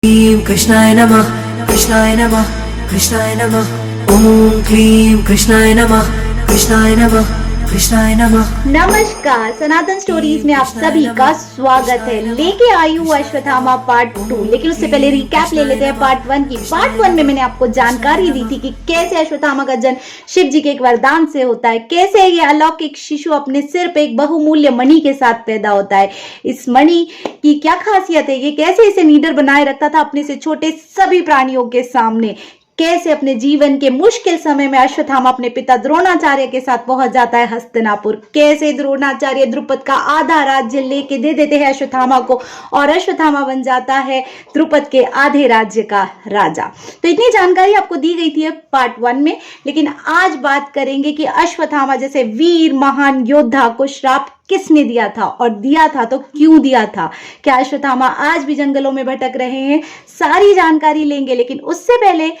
क्लीं कृष्णाय नमः कृष्णाय नमः कृष्णाय नमः। ओम क्लीं कृष्णाय नमः कृष्णाय नमः कृष्णाय नमः। नमस्कार, सनातन स्टोरीज में आप सभी का स्वागत है। लेके आई हूँ अश्वत्थामा पार्ट 2, लेकिन उससे पहले रिकैप ले लेते हैं पार्ट 1 की। पार्ट 1 में मैंने आपको जानकारी दी थी कि कैसे अश्वत्थामा का जन्म शिव जी के एक वरदान से होता है, कैसे ये अलौकिक शिशु अपने सिर पे एक बहुमूल्य मणि के साथ पैदा होता है। इस मणि की क्या खासियत है, ये कैसे इसे नीडर बनाए रखता था अपने से छोटे सभी प्राणियों के सामने, कैसे अपने जीवन के मुश्किल समय में अश्वत्थामा अपने पिता द्रोणाचार्य के साथ पहुंच जाता है हस्तिनापुर, कैसे द्रोणाचार्य द्रुपद का आधा राज्य लेके दे देते हैं अश्वत्थामा को और अश्वत्थामा बन जाता है द्रुपद के आधे राज्य का राजा। तो इतनी जानकारी आपको दी गई थी पार्ट 1 में, लेकिन आज बात करेंगे कि अश्वत्थामा जैसे वीर महान योद्धा को श्राप किसने दिया था, और दिया था तो क्यों दिया था। क्या अश्वत्थामा आज भी जंगलों में भटक रहे हैं, सारी जानकारी लेंगे। लेकिन उससे पहले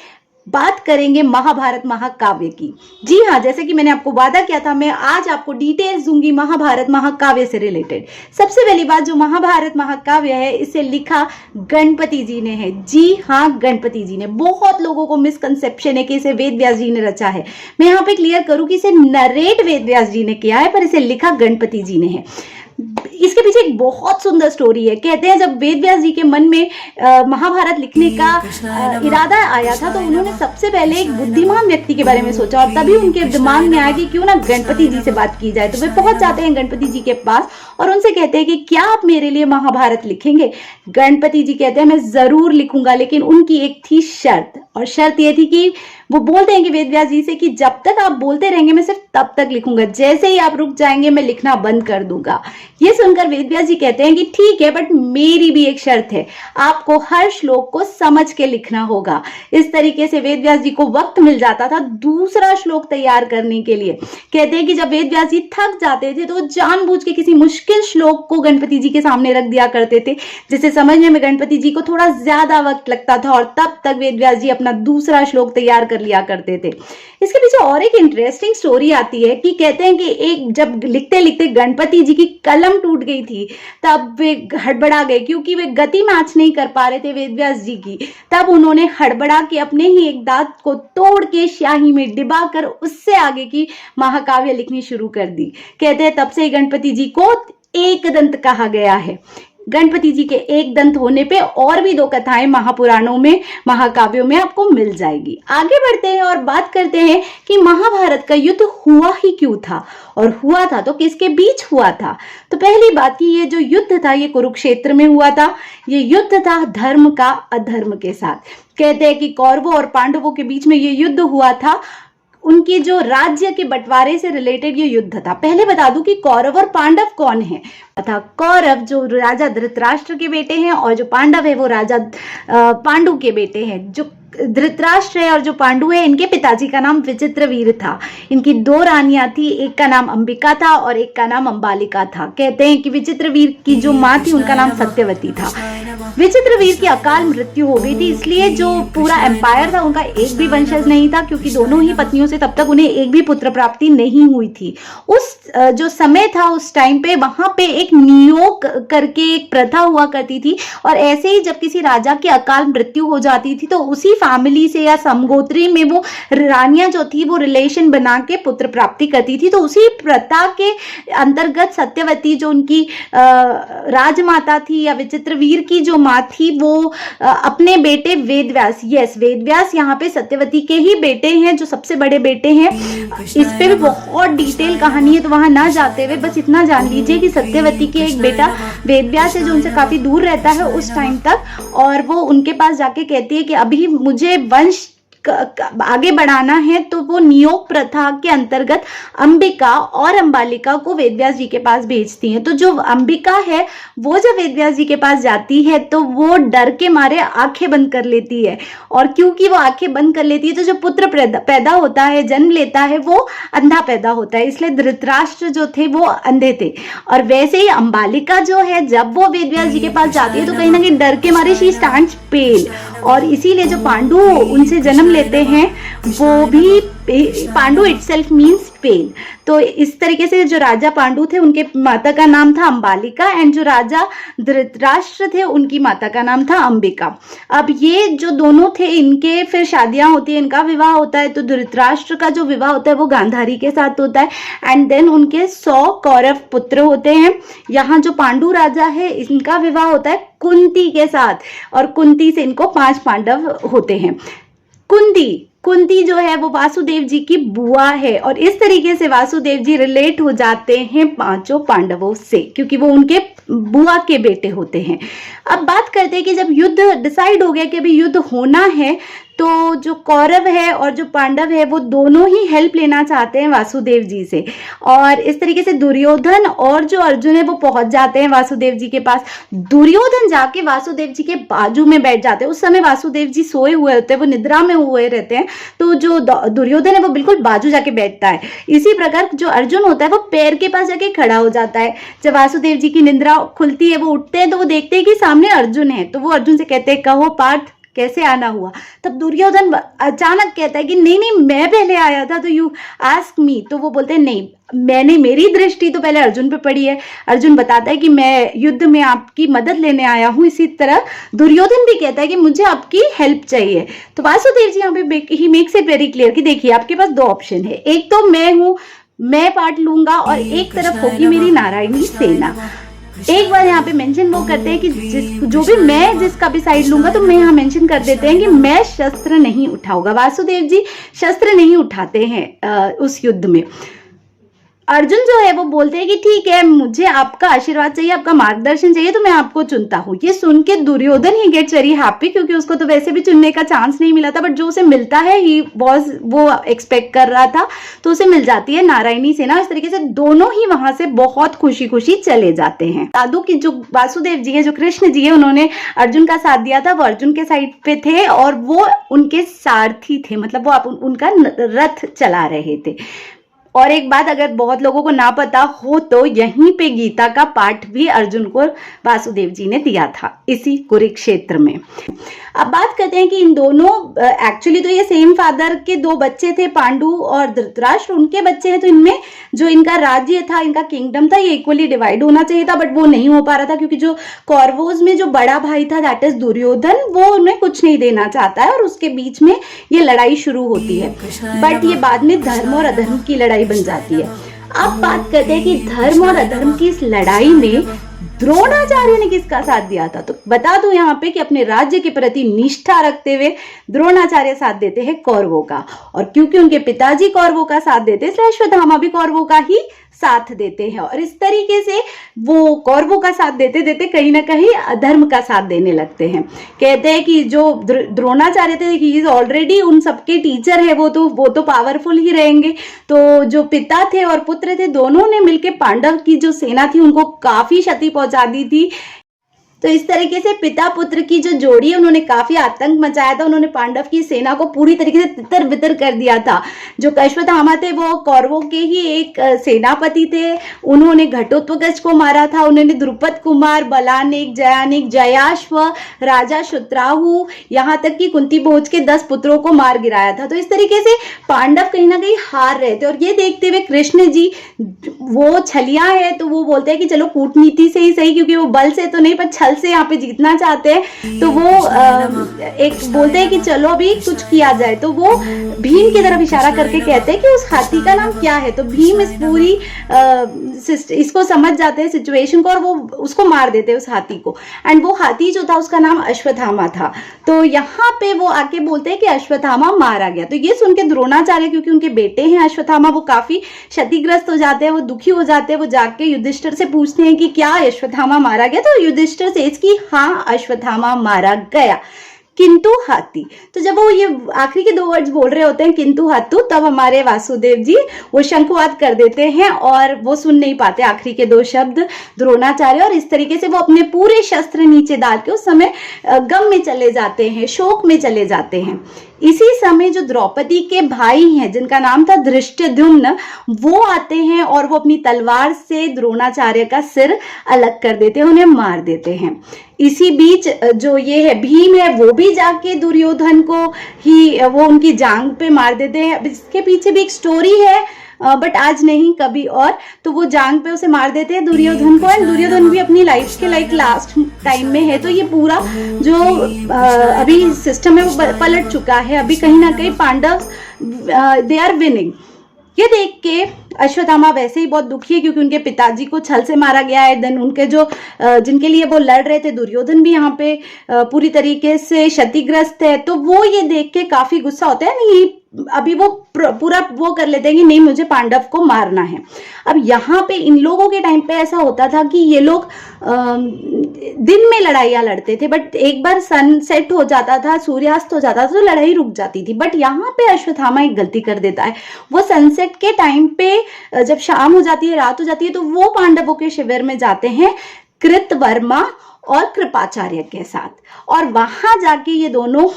बात करेंगे महाभारत महाकाव्य की। जी हाँ, जैसे कि मैंने आपको वादा किया था, मैं आज आपको डिटेल्स दूंगी महाभारत महाकाव्य से रिलेटेड। सबसे पहली बात, जो महाभारत महाकाव्य है इसे लिखा गणपति जी ने है। जी हाँ, गणपति जी ने। बहुत लोगों को मिसकंसेप्शन है कि इसे वेद व्यास जी ने रचा है। मैं यहाँ पे क्लियर करूं कि इसे नरेट वेद व्यास जी ने किया है, पर इसे लिखा गणपति जी ने है। इसके पीछे एक बहुत सुंदर स्टोरी है। कहते हैं जब वेद व्यास जी के मन में महाभारत लिखने का इरादा आया था, तो उन्होंने सबसे पहले एक बुद्धिमान व्यक्ति के बारे में सोचा, और तभी उनके दिमाग में आया कि क्यों ना गणपति जी से बात की जाए। तो वे पहुंच जाते हैं गणपति जी के पास और उनसे कहते हैं कि क्या आप मेरे लिए महाभारत लिखेंगे। गणपति जी कहते हैं मैं जरूर लिखूंगा, लेकिन उनकी एक थी शर्त, और शर्त ये थी कि वो बोलते हैं कि वेद व्यास जी से कि जब तक आप बोलते रहेंगे मैं सिर्फ तब तक लिखूंगा, जैसे ही आप रुक जाएंगे मैं लिखना बंद कर दूंगा। ये सुनकर वेद व्यास जी कहते हैं कि ठीक है, बट मेरी भी एक शर्त है, आपको हर श्लोक को समझ के लिखना होगा। इस तरीके से वेद व्यास जी को वक्त मिल जाता था दूसरा श्लोक तैयार करने के लिए। कहते हैं कि जब वेद व्यास जी थक जाते थे तो वो जानबूझ के किसी मुश्किल श्लोक को गणपति जी के सामने रख दिया करते थे, जिसे समझने में गणपति जी को थोड़ा ज्यादा वक्त लगता था, और तब तक वेद व्यास जी अपना दूसरा श्लोक तैयार कर लिया करते थे। इसके पीछे और एक इंटरेस्टिंग स्टोरी आती है कि कहते हैं कि एक जब लिखते लिखते गणपति जी की कलम टूट गई थी, तब वे हड़बड़ा गए, क्योंकि वे गति मैच नहीं कर पा रहे थे वेद व्यास जी की। तब उन्होंने हड़बड़ा के अपने ही एक दांत को तोड़ के स्याही में डिबा कर उससे आगे की महाकाव्य लिखनी शुरू कर दी। कहते हैं तब से गणपति जी को एक दंत कहा गया है। गणपति जी के एक दंत होने पे और भी 2 कथाएं महापुराणों में महाकाव्यों में आपको मिल जाएगी। आगे बढ़ते हैं और बात करते हैं कि महाभारत का युद्ध हुआ ही क्यों था, और हुआ था तो किसके बीच हुआ था। तो पहली बात कि ये जो युद्ध था ये कुरुक्षेत्र में हुआ था। ये युद्ध था धर्म का अधर्म के साथ। कहते हैं कि कौरवों और पांडवों के बीच में ये युद्ध हुआ था, उनके जो राज्य के बंटवारे से रिलेटेड ये युद्ध था। पहले बता दूं कि कौरव और पांडव कौन है। तथा कौरव जो राजा धृतराष्ट्र के बेटे हैं, और जो पांडव है वो राजा पांडु के बेटे हैं। जो धृतराष्ट्र है और जो पांडु है, इनके पिताजी का नाम विचित्रवीर था। इनकी 2 रानियां थी, एक का नाम अंबिका था और एक का नाम अंबालिका था। कहते हैं कि विचित्रवीर की जो माँ थी उनका नाम सत्यवती था। विचित्रवीर की अकाल मृत्यु हो गई थी, इसलिए जो पूरा एम्पायर था उनका एक भी वंशज नहीं था, क्योंकि दोनों ही पत्नियों से तब तक उन्हें एक भी पुत्र प्राप्ति नहीं हुई थी। उस जो समय था उस टाइम पे वहां पे एक नियोग करके एक प्रथा हुआ करती थी, और ऐसे ही जब किसी राजा की अकाल मृत्यु हो जाती थी तो उसी फैमिली से या समगोत्री में वो रानियां जो थी वो रिलेशन बना के पुत्र प्राप्ति करती थी। तो उसी प्रथा के अंतर्गत सत्यवती जो उनकी राजमाता थी या विचित्रवीर की जो माँ थी, वो अपने बेटे वेदव्यास, यस वेदव्यास यहाँ पे सत्यवती के ही बेटे हैं, जो सबसे बड़े बेटे हैं। इस पे भी बहुत डिटेल कहानी है, तो वहां ना जाते हुए बस इतना जान लीजिए कि सत्यवती के एक बेटा वेदव्यास है जो उनसे काफी दूर रहता है उस टाइम तक, और वो उनके पास जाके कहती है कि अभी मुझे वंश आगे बढ़ाना है। तो वो नियोग प्रथा के अंतर्गत अंबिका और अंबालिका को वेदव्यास जी के पास भेजती हैं। तो जो अंबिका है वो जब वेदव्यास जी के पास जाती है तो वो डर के मारे आंखें बंद कर लेती है, और क्योंकि वो आंखें बंद कर लेती है तो जो पुत्र पैदा होता है, जन्म लेता है, वो अंधा पैदा होता है। इसलिए धृतराष्ट्र जो थे वो अंधे थे। और वैसे ही अंबालिका जो है, जब वो वेदव्यास जी के पास जाती है तो कहीं ना कहीं डर के मारे शी स्टैंड्स पेल, और इसीलिए जो पांडु उनसे जन्म लेते हैं वो भी पांडु इटसेल्फ मीन्स पेन। तो इस तरीके से जो राजा पांडु थे उनके माता का नाम था अंबालिका, एंड जो राजा धृतराष्ट्र थे उनकी माता का नाम था अंबिका। अब ये जो दोनों थे इनके फिर शादियां होती है, इनका विवाह होता है। तो धृतराष्ट्र का जो विवाह होता है वो गांधारी के साथ होता है, एंड देन उनके 100 कौरव पुत्र होते हैं। यहाँ जो पांडु राजा है इनका विवाह होता है कुंती के साथ, और कुंती से इनको 5 पांडव होते हैं। कुंती जो है वो वासुदेव जी की बुआ है, और इस तरीके से वासुदेव जी रिलेट हो जाते हैं 5 पांडवों से, क्योंकि वो उनके बुआ के बेटे होते हैं। अब बात करते हैं कि जब युद्ध डिसाइड हो गया कि अभी युद्ध होना है, तो जो कौरव है और जो पांडव है वो दोनों ही हेल्प लेना चाहते हैं वासुदेव जी से, और इस तरीके से दुर्योधन और जो अर्जुन है वो पहुंच जाते हैं वासुदेव जी के पास। दुर्योधन जाके वासुदेव जी के बाजू में बैठ जाते हैं। उस समय वासुदेव जी सोए हुए होते हैं, वो निद्रा में हुए रहते हैं, तो जो दुर्योधन है वो बिल्कुल बाजू जाके बैठता है। इसी प्रकार जो अर्जुन होता है वो पैर के पास जाके खड़ा हो जाता है। जब वासुदेव जी की निद्रा खुलती है, वो उठते हैं तो वो देखते हैं कि सामने अर्जुन है, तो वो अर्जुन से कहते हैं कहो पार्थ कैसे आना हुआ। तब दुर्योधन अचानक कहता है कि नहीं मैं पहले आया था, तो यू आस्क मी। तो वो बोलते हैं नहीं, मेरी दृष्टि तो पहले अर्जुन पे पड़ी है। अर्जुन बताता है कि मैं युद्ध में आपकी मदद लेने आया हूँ। इसी तरह दुर्योधन भी कहता है कि मुझे आपकी हेल्प चाहिए। तो वासुदेव जी यहाँ पे he makes it very clear कि देखिए आपके पास 2 ऑप्शन है, एक तो मैं पार्ट लूंगा, और एक तरफ होगी मेरी नारायणी सेना। एक बार यहाँ पे मेंशन वो करते हैं कि जिसका भी साइड लूंगा, तो मैं यहाँ मेंशन कर देते हैं कि मैं शस्त्र नहीं उठाऊंगा। वासुदेव जी शस्त्र नहीं उठाते हैं उस युद्ध में। अर्जुन जो है वो बोलते हैं कि ठीक है, मुझे आपका आशीर्वाद चाहिए, आपका मार्गदर्शन चाहिए, तो मैं आपको चुनता हूँ। ये सुन के Duryodhan he gets very happy, क्योंकि उसको तो वैसे भी चुनने का चांस नहीं मिला था, बट जो उसे मिलता है वो एक्सपेक्ट कर रहा था, तो उसे मिल जाती है नारायणी सेना। इस तरीके से दोनों ही वहां से बहुत खुशी खुशी चले जाते हैं। साधु की जो वासुदेव जी है, जो कृष्ण जी है, उन्होंने अर्जुन का साथ दिया था। वो अर्जुन के साइड पे थे और वो उनके सारथी थे, मतलब वो उनका रथ चला रहे थे। और एक बात अगर बहुत लोगों को ना पता हो, तो यहीं पे गीता का पाठ भी अर्जुन को वासुदेव जी ने दिया था, इसी कुरुक्षेत्र में। अब बात करते हैं कि इन दोनों एक्चुअली तो ये सेम फादर के 2 बच्चे थे, पांडु और धृतराष्ट्र, उनके बच्चे हैं। तो इनमें जो इनका राज्य था, इनका किंगडम था, ये इक्वली डिवाइड होना चाहिए था, बट वो नहीं हो पा रहा था, क्योंकि जो कौरवों में जो बड़ा भाई था, दैट इज दुर्योधन, वो उन्हें कुछ नहीं देना चाहता है, और उसके बीच में ये लड़ाई शुरू होती है। बट ये बाद में धर्म और अधर्म की लड़ाई बन जाती है। अब बात करते हैं कि धर्म और अधर्म की इस लड़ाई में द्रोणाचार्य ने किसका साथ दिया था। तो बता दूं यहाँ पे कि अपने राज्य के प्रति निष्ठा रखते हुए द्रोणाचार्य साथ देते हैं कौरवों का, और क्योंकि उनके पिताजी कौरवों का साथ देते हैं, इसलिए अश्वत्थामा भी कौरवों का ही साथ देते हैं। और इस तरीके से वो कौरवों का साथ देते देते कहीं ना कहीं अधर्म का साथ देने लगते हैं। कहते हैं कि जो द्रोणाचार्य थे, ही इज ऑलरेडी उन सबके टीचर है, वो तो पावरफुल ही रहेंगे। तो जो पिता थे और पुत्र थे, दोनों ने मिलकर पांडव की जो सेना थी उनको काफी क्षति पहुंचा दी थी। तो इस तरीके से पिता पुत्र की जो जोड़ी है, उन्होंने काफी आतंक मचाया था। उन्होंने पांडव की सेना को पूरी तरीके से तितर बितर कर दिया था। जो अश्वत्थामा थे वो कौरवों के ही एक सेनापति थे। उन्होंने घटोत्कच को मारा था। उन्होंने द्रुपद कुमार, बलानिक, जयानिक, जयाश्व, राजा शुत्राहु, यहाँ तक कि कुंती भोज के 10 पुत्रों को मार गिराया था। तो इस तरीके से पांडव कहीं ना कहीं हार रहे थे। और ये देखते हुए कृष्ण जी, वो छलिया है, तो वो बोलते हैं कि चलो कूटनीति से ही सही, क्योंकि वो बल से तो नहीं पर छल से यहाँ पे जीतना चाहते हैं। तो वो एक बोलते हैं कि चलो अभी कुछ किया जाए। तो वो भीम की तरफ इशारा करके कहते हैं कि उस हाथी का नाम क्या है। तो भीम इस पूरी इसको समझ जाते हैं सिचुएशन को, और वो उसको मार देते हैं उस हाथी को। एंड वो हाथी जो था उसका नाम अश्वत्थामा था। तो यहाँ पे वो आके बोलते हैं कि अश्वत्थामा मारा गया। तो ये सुन के द्रोणाचार्य, क्योंकि उनके बेटे हैं अश्वत्थामा, वो काफी क्षतिग्रस्त हो जाते हैं, वो दुखी हो जाते हैं। वो जाके युधिष्ठिर से पूछते हैं कि क्या अश्वत्थामा मारा गया। तो युधिष्ठिर से कि हाँ, अश्वत्थामा मारा गया, किंतु हाथी। तो जब वो ये आखिरी के 2 वर्ड्स बोल रहे होते हैं, किंतु हाथू, तब हमारे वासुदेव जी वो शंखवाद कर देते हैं और वो सुन नहीं पाते आखिरी के 2 शब्द द्रोणाचार्य। और इस तरीके से वो अपने पूरे शस्त्र नीचे डाल के उस समय गम में चले जाते हैं, शोक में चले जाते हैं। इसी समय जो द्रौपदी के भाई हैं जिनका नाम था धृष्टद्युम्न, वो आते हैं और वो अपनी तलवार से द्रोणाचार्य का सिर अलग कर देते हैं, उन्हें मार देते हैं। इसी बीच जो ये है भीम है, वो भी जाके दुर्योधन को ही वो उनकी जांघ पे मार देते हैं। अब इसके पीछे भी एक स्टोरी है, बट आज नहीं, कभी और। तो वो जांग पे उसे मार देते हैं दुर्योधन को, एंड दुर्योधन भी अपनी लाइफ के लास्ट टाइम में है। तो ये पूरा जो अभी सिस्टम है वो पलट चुका है। अभी कहीं ना कहीं पांडव दे आर विनिंग। ये देख के अश्वत्थामा वैसे ही बहुत दुखी है क्योंकि उनके पिताजी को छल से मारा गया है। देन उनके जो जिनके लिए वो लड़ रहे थे, दुर्योधन भी यहाँ पे पूरी तरीके से क्षतिग्रस्त है। तो वो ये देख के काफी गुस्सा होता है। नहीं, अभी वो पूरा वो कर लेते हैं कि नहीं, मुझे पांडव को मारना है। अब यहाँ पे इन लोगों के टाइम पे ऐसा होता था कि ये लोग दिन में लड़ाइयाँ लड़ते थे, बट एक बार सनसेट हो जाता था, सूर्यास्त हो जाता था, तो लड़ाई रुक जाती थी। बट यहाँ पे अश्वत्थामा एक गलती कर देता है। वो सनसेट के टाइम पे जब शाम हो जाती है, रात हो जाती है, तो वो पांडवों के शिविर में जाते हैं कृतवर्मा और कृपाचार्य के साथ, और वहां जाके ये दोनों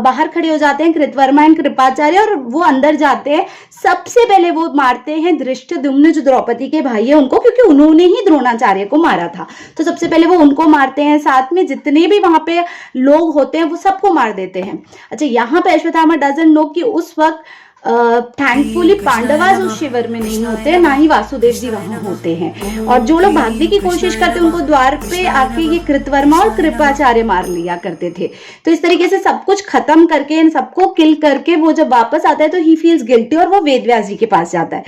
बाहर खड़े हो जाते हैं, कृतवर्मा एंड कृपाचार्य, और वो अंदर जाते हैं। सबसे पहले वो मारते हैं धृष्टद्युम्न जो द्रौपदी के भाई है उनको, क्योंकि उन्होंने ही द्रोणाचार्य को मारा था। तो सबसे पहले वो उनको मारते हैं, साथ में जितने भी वहां पे लोग होते हैं वो सबको मार देते हैं। अच्छा, यहाँ पे अश्वत्थामा डजंट नो कि उस वक्त थैंकफुली पांडवास उस शिविर में नहीं होते, ना ही वासुदेव जी वहां होते हैं। और जो लोग भागने की कोशिश करते हैं उनको द्वार पे आके ये कृतवर्मा और कृपाचार्य मार लिया करते थे। तो इस तरीके से सब कुछ खत्म करके, इन सबको किल करके वो जब वापस आता है तो ही फील्स गिल्टी और वो वेदव्यास जी के पास जाता है।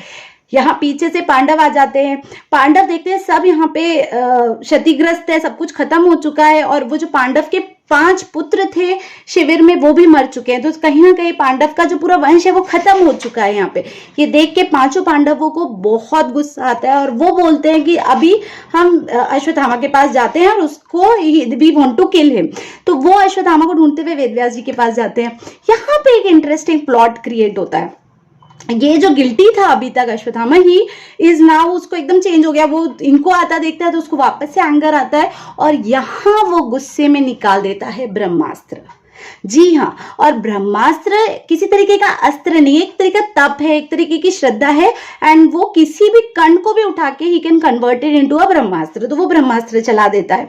यहाँ पीछे से पांडव आ जाते हैं। पांडव देखते हैं सब यहाँ पे क्षतिग्रस्त है, सब कुछ खत्म हो चुका है, और वो जो पांडव के 5 पुत्र थे शिविर में वो भी मर चुके हैं। तो कहीं ना कहीं पांडव का जो पूरा वंश है वो खत्म हो चुका है। यहाँ पे ये देख के 5 पांडवों को बहुत गुस्सा आता है और वो बोलते हैं कि अभी हम अश्वत्थामा के पास जाते हैं और उसको we want to kill him. तो वो अश्वत्थामा को ढूंढते हुए वेदव्यास जी के पास जाते हैं। यहाँ पे एक इंटरेस्टिंग प्लॉट क्रिएट होता है। ये जो गिल्टी था अभी तक अश्वत्थामा, ही इज नाउ, उसको एकदम चेंज हो गया। वो इनको आता देखता है तो उसको वापस से एंगर आता है और यहाँ वो गुस्से में निकाल देता है ब्रह्मास्त्र। जी हाँ, और ब्रह्मास्त्र किसी तरीके का अस्त्र नहीं, एक तरीका तप है, एक तरीके की श्रद्धा है, एंड वो किसी भी कण को भी उठा के ही can convert it into a Brahmastra. तो वो ब्रह्मास्त्र चला देता है।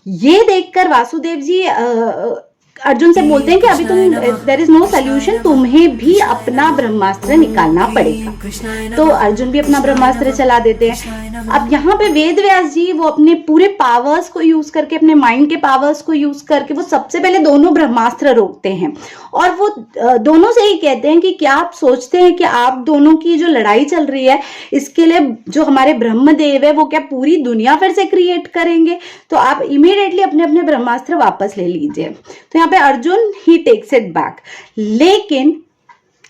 ये देखकर वासुदेव जी अर्जुन से बोलते हैं कि अभी तुम, देयर इज नो सोल्यूशन, तुम्हें भी अपना ब्रह्मास्त्र निकालना पड़ेगा। तो अर्जुन भी अपना ब्रह्मास्त्र चला देते हैं। अब यहाँ पे वेदव्यास जी वो अपने पूरे पावर्स को यूज करके, अपने माइंड के पावर्स को यूज करके वो सबसे पहले दोनों ब्रह्मास्त्र रोकते हैं और वो दोनों से ही कहते हैं कि क्या आप सोचते हैं कि आप दोनों की जो लड़ाई चल रही है इसके लिए जो हमारे ब्रह्मदेव है वो क्या पूरी दुनिया फिर से क्रिएट करेंगे? तो आप इमीडिएटली अपने अपने ब्रह्मास्त्र वापस ले लीजिए। तो यहाँ पे Arjun he takes it back, लेकिन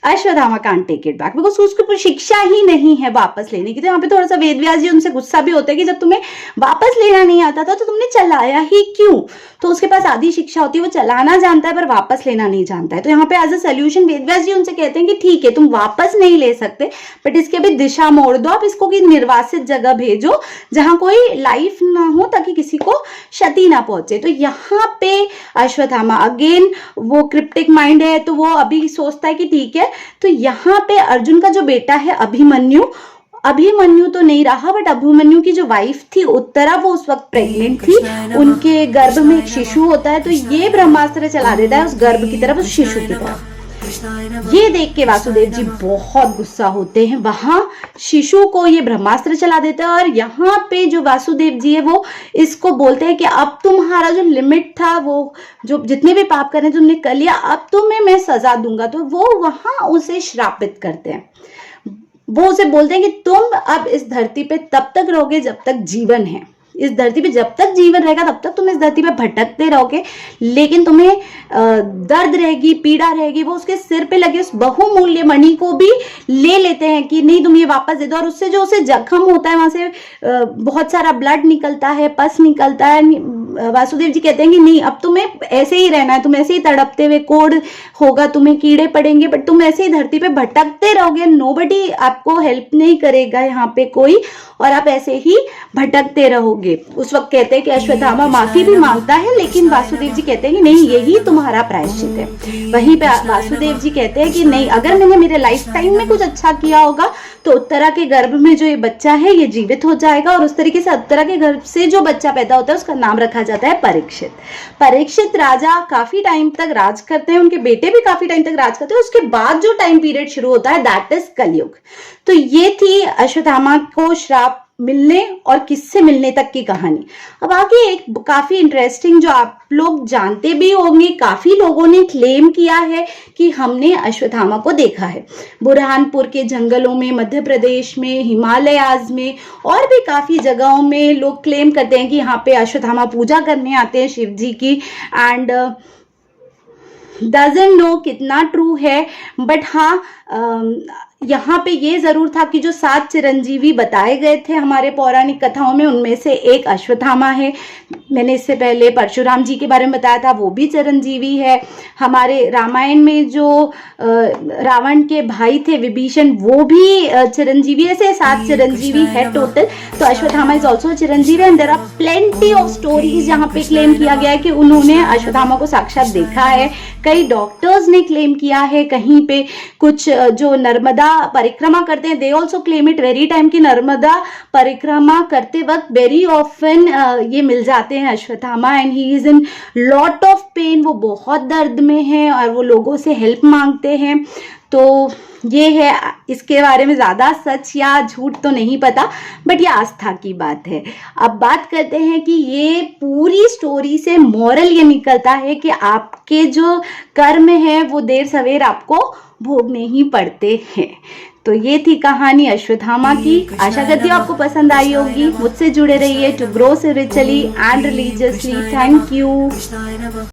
Ashwatthama can't take it back because उसके ऊपर शिक्षा ही नहीं है वापस लेने की। तो यहाँ पे थोड़ा सा वेदव्यास जी उनसे गुस्सा भी होता है कि जब तुम्हें वापस लेना नहीं आता था तो तुमने चलाया ही क्यों? तो उसके पास आधी शिक्षा होती है, वो चलाना जानता है पर वापस लेना नहीं जानता है। तो यहाँ पे एज अ सोल्यूशन वेदव्यास जी उनसे कहते हैं कि ठीक है तुम वापस नहीं ले सकते बट इसके अभी दिशा मोड़ दो, आप इसको की निर्वासित जगह भेजो जहां कोई लाइफ ना हो ताकि किसी को क्षति ना पहुंचे। तो यहाँ पे अश्वत्थामा अगेन वो क्रिप्टिक माइंड है तो वो अभी सोचता है कि ठीक है। तो यहाँ पे अर्जुन का जो बेटा है अभिमन्यु तो नहीं रहा बट अभिमन्यु की जो वाइफ थी उत्तरा वो उस वक्त प्रेग्नेंट थी, उनके गर्भ में एक शिशु होता है। तो ये ब्रह्मास्त्र चला देता है उस गर्भ की तरफ, उस शिशु की तरफ। ये देख के वासुदेव जी बहुत गुस्सा होते हैं, वहां शिशु को ये ब्रह्मास्त्र चला देता है और यहाँ पे जो वासुदेव जी है वो इसको बोलते हैं कि अब तुम्हारा जो लिमिट था, वो जो जितने भी पाप करने तुमने कर लिया, अब तुम्हें मैं सजा दूंगा। तो वो वहां उसे श्रापित करते हैं। वो उसे बोलते हैं कि तुम अब इस धरती पे तब तक रहोगे जब तक जीवन है, इस धरती पे जब तक जीवन रहेगा तब तक तुम इस धरती पे भटकते रहोगे, लेकिन तुम्हें दर्द रहेगी, पीड़ा रहेगी। वो उसके सिर पे लगे उस बहुमूल्य मणि को भी ले लेते हैं कि नहीं तुम ये वापस दे दो, और उससे जो उसे जख्म होता है वहां से बहुत सारा ब्लड निकलता है, पस निकलता है, वासुदेव जी कहते हैं कि नहीं, अब तुम्हें ऐसे ही रहना है, तुम ऐसे ही तड़पते हुए, कोढ़ होगा, तुम्हें कीड़े पड़ेंगे, बट तुम ऐसे ही धरती पे भटकते रहोगे, नोबडी आपको हेल्प नहीं करेगा यहाँ पे कोई, और आप ऐसे ही भटकते रहोगे। उस वक्त कहते हैं कि अश्वत्थामा माफी भी मांगता है, लेकिन वासुदेव जी कहते हैं कि नहीं, यही तुम्हारा प्रायश्चित है। वहीं पे वासुदेव जी कहते हैं कि नहीं, अगर मैंने मेरे लाइफ टाइम में कुछ अच्छा किया होगा तो उत्तरा के गर्भ में जो ये बच्चा है ये जीवित हो जाएगा, और उस तरीके से उत्तरा के गर्भ से जो बच्चा पैदा होता है उसका नाम रखा जाता है परीक्षित। परीक्षित राजा काफी टाइम तक राज करते हैं, उनके बेटे भी काफी टाइम तक राज करते हैं। उसके बाद जो टाइम पीरियड शुरू होता है दैट इज कलयुग। तो ये थी अश्वत्थामा को श्राप मिलने और किससे मिलने तक की कहानी। अब आगे एक काफी इंटरेस्टिंग, जो आप लोग जानते भी होंगे, काफी लोगों ने क्लेम किया है कि हमने अश्वत्थामा को देखा है बुरहानपुर के जंगलों में, मध्य प्रदेश में, हिमालयाज में और भी काफी जगहों में लोग क्लेम करते हैं कि यहाँ पे अश्वत्थामा पूजा करने आते हैं शिव जी की। एंड डजंट नो कितना ट्रू है, बट हाँ यहाँ पे ये जरूर था कि जो 7 चिरंजीवी बताए गए थे हमारे पौराणिक कथाओं में, उनमें से एक अश्वत्थामा है। मैंने इससे पहले परशुराम जी के बारे में बताया था, वो भी चिरंजीवी है। हमारे रामायण में जो रावण के भाई थे विभीषण, वो भी चिरंजीवी। ऐसे 7 चिरंजीवी है टोटल। तो अश्वत्थामा इज ऑल्सो चिरंजीवी and there are plenty of stories यहाँ पे क्लेम किया गया है कि उन्होंने अश्वत्थामा को साक्षात देखा है। कई डॉक्टर्स ने क्लेम किया है, कहीं पे कुछ जो नर्मदा परिक्रमा करते हैं they also claim it very time की नर्मदा परिक्रमा करते वक्त वेरी ऑफन ये मिल जाते हैं Ashwatthama and he is in lot of pain. वो बहुत दर्द में है और वो लोगों से हेल्प मांगते हैं। तो ये है, इसके बारे में ज़्यादा सच या झूठ तो नहीं पता, बट ये आस्था की बात है। अब बात करते हैं कि ये पूरी स्टोरी से मॉरल ये निकलता है कि आपके जो कर्म है वो देर सवेर आपको भोगने ही पड़ते हैं। तो ये थी कहानी अश्वत्थामा की। आशा करती हूँ आपको पसंद आई होगी। मुझसे जुड़े रहिए to grow spiritually and religiously. Thank you.